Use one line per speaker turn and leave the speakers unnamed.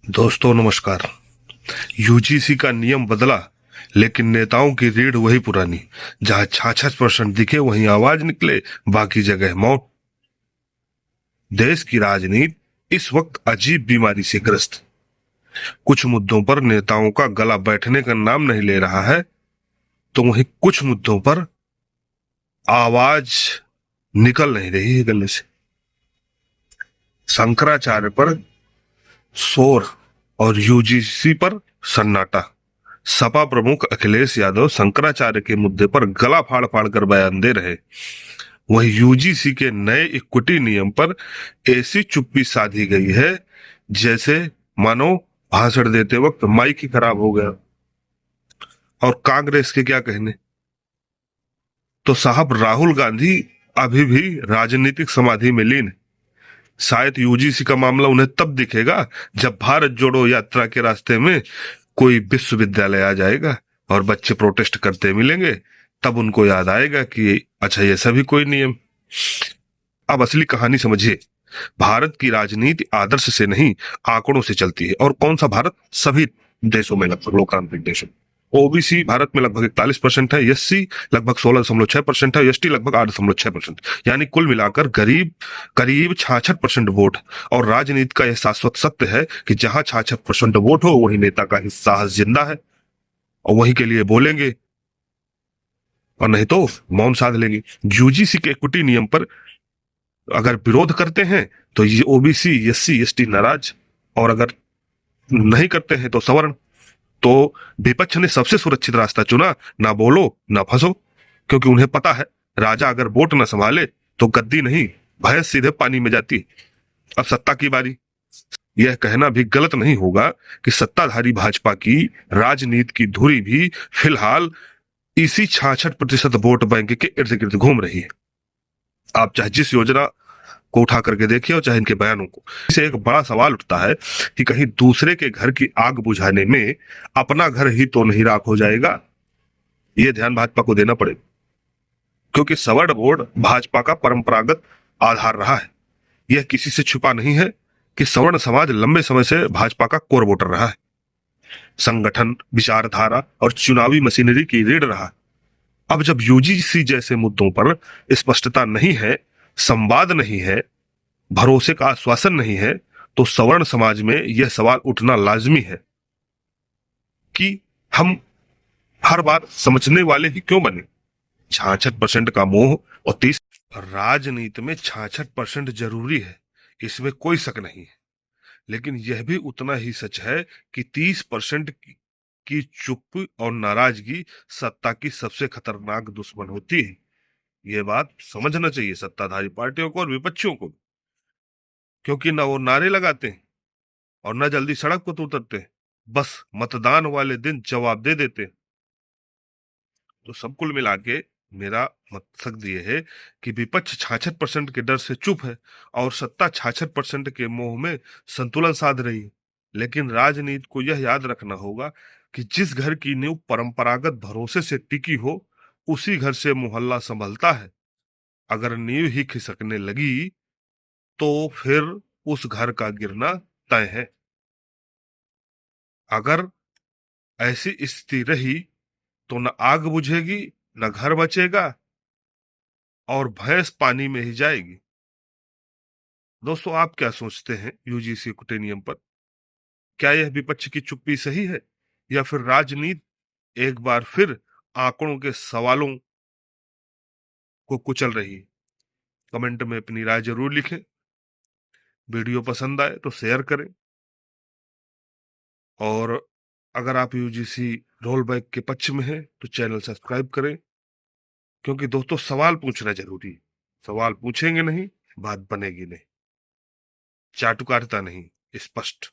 दोस्तों नमस्कार। यूजीसी का नियम बदला लेकिन नेताओं की रीढ़ वही पुरानी। जहां 66% दिखे वहीं आवाज निकले, बाकी जगह मौत। देश की राजनीति इस वक्त अजीब बीमारी से ग्रस्त। कुछ मुद्दों पर नेताओं का गला बैठने का नाम नहीं ले रहा है, तो वहीं कुछ मुद्दों पर आवाज निकल नहीं रही है गले से। शंकराचार्य पर शोर और यूजीसी पर सन्नाटा। सपा प्रमुख अखिलेश यादव शंकराचार्य के मुद्दे पर गला फाड़ फाड़ कर बयान दे रहे। वहीं यूजीसी के नए इक्विटी नियम पर ऐसी चुप्पी साधी गई है जैसे मानो भाषण देते वक्त माइक ही खराब हो गया। और कांग्रेस के क्या कहने। तो साहब राहुल गांधी अभी भी राजनीतिक समाधि में लीन है। शायद यूजीसी का मामला उन्हें तब दिखेगा जब भारत जोड़ो यात्रा के रास्ते में कोई विश्वविद्यालय आ जाएगा और बच्चे प्रोटेस्ट करते मिलेंगे। तब उनको याद आएगा कि अच्छा ये सभी कोई नियम। अब असली कहानी समझिए। भारत की राजनीति आदर्श से नहीं आंकड़ों से चलती है। और कौन सा भारत? सभी देशों में, लगभग लोकतांत्रिक देशों। ओबीसी भारत में लगभग 41% है, एससी लगभग 16.6% है, एसटी लगभग 8.6%। यानी कुल मिलाकर गरीब करीब 66% वोट। और राजनीति का यह शाश्वत सत्य है कि जहां 66% वोट हो वही नेता का साहस जिंदा है, और वही के लिए बोलेंगे और नहीं तो मौन साध लेंगे। यूजीसी के इक्विटी नियम पर अगर विरोध करते हैं तो ये ओबीसी एससी एसटी नाराज, और अगर नहीं करते हैं तो सवर्ण। तो विपक्ष ने सबसे सुरक्षित रास्ता चुना, ना बोलो ना फंसो। क्योंकि उन्हें पता है राजा अगर वोट न संभाले तो गद्दी नहीं भैंस सीधे पानी में जाती। अब सत्ता की बारी। यह कहना भी गलत नहीं होगा कि सत्ताधारी भाजपा की राजनीति की धुरी भी फिलहाल इसी 66% वोट बैंक के इर्द गिर्द घूम रही है। आप चाहे जिस योजना को उठा करके देखिए और चाहे इनके बयानों को, इसे एक बड़ा सवाल उठता है कि कहीं दूसरे के घर की आग बुझाने में अपना घर ही तो नहीं राख हो जाएगा। यह ध्यान भाजपा को देना पड़ेगा, क्योंकि सवर्ण वोट भाजपा का परंपरागत आधार रहा है। यह किसी से छुपा नहीं है कि सवर्ण समाज लंबे समय से भाजपा का कोर वोटर रहा है। संगठन, विचारधारा और चुनावी मशीनरी की रीढ़ रहा। अब जब यूजीसी जैसे मुद्दों पर स्पष्टता नहीं है, संवाद नहीं है, भरोसे का आश्वासन नहीं है, तो सवर्ण समाज में यह सवाल उठना लाजमी है कि हम हर बात समझने वाले ही क्यों बने। 66% का मोह और 30। राजनीति में 66% जरूरी है, इसमें कोई शक नहीं है। लेकिन यह भी उतना ही सच है कि 30% की चुप और नाराजगी सत्ता की सबसे खतरनाक दुश्मन होती है। यह बात समझना चाहिए सत्ताधारी पार्टियों को और विपक्षियों को, क्योंकि ना वो नारे लगाते हैं और ना जल्दी सड़क पर उतरते हैं, बस मतदान वाले दिन जवाब दे देते हैं। तो सब कुल मिला के मेरा मकसद ये है कि विपक्ष 66% के डर से चुप है और सत्ता 66% के मोह में संतुलन साध रही है। लेकिन राजनीति को यह याद रखना होगा कि जिस घर की नींव परंपरागत भरोसे से टिकी हो, उसी घर से मोहल्ला संभलता है। अगर नींव ही खिसकने लगी तो फिर उस घर का गिरना तय है। अगर ऐसी स्थिति रही तो न आग बुझेगी, न घर बचेगा, और भैंस पानी में ही जाएगी। दोस्तों, आप क्या सोचते हैं यूजीसी इक्विटी नियम पर? क्या यह विपक्ष की चुप्पी सही है, या फिर राजनीति एक बार फिर आंकड़ों के सवालों को कुचल रही है? कमेंट में अपनी राय जरूर लिखें। वीडियो पसंद आए तो शेयर करें, और अगर आप यूजीसी रोल बैक के पक्ष में हैं तो चैनल सब्सक्राइब करें। क्योंकि दोस्तों, सवाल पूछना जरूरी है। सवाल पूछेंगे नहीं, बात बनेगी नहीं। चाटुकारिता नहीं, स्पष्ट।